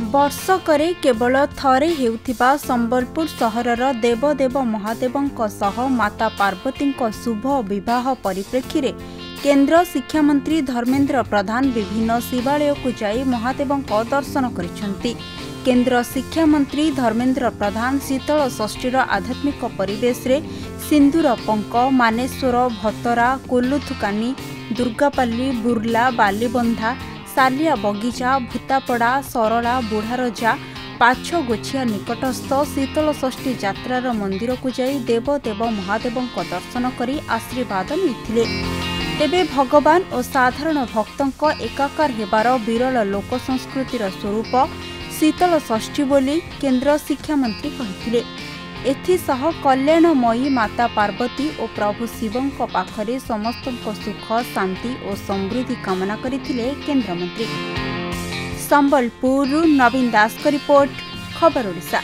वर्षकरे केवल थरे हेउथिबा संबलपुर सहरर देवदेव महादेवंक सह माता पार्वतींक शुभ विवाह परिप्रेक्षी केन्द्र शिक्षा मंत्री धर्मेन्द्र प्रधान विभिन्न शिवालय को जाई महादेवंक दर्शन करिसेंती। केन्द्र शिक्षा मंत्री धर्मेन्द्र प्रधान शीतल षष्ठीर आध्यात्मिक परिवेश रे सिंदूर पंक मानेश्वर भतरा कोल्लुथुकानी दुर्गापाली बुर्ला बालीबंधा सालिया बगीचा भूतापड़ा सरला बुढ़ारजा पाछगोछिया निकटस्थ शीतल षष्ठी यात्रार मंदिर को जाई देवदेव महादेवंक दर्शन करी आशीर्वाद मिथिले। तेबे भगवान और साधारण भक्तंक एकाकार हेबार विरल लोक संस्कृतिर स्वरूप शीतल षष्ठी बोली केन्द्र शिक्षा मंत्री कहिथिले। एथिसह कल्याणमयी माता पार्वती और प्रभु शिवंक पाखरे समस्तंक सुख शांति और समृद्धि कामना करिथिले केन्द्र मंत्री। संबलपुर नवीन दास का रिपोर्ट, खबर ओडिशा।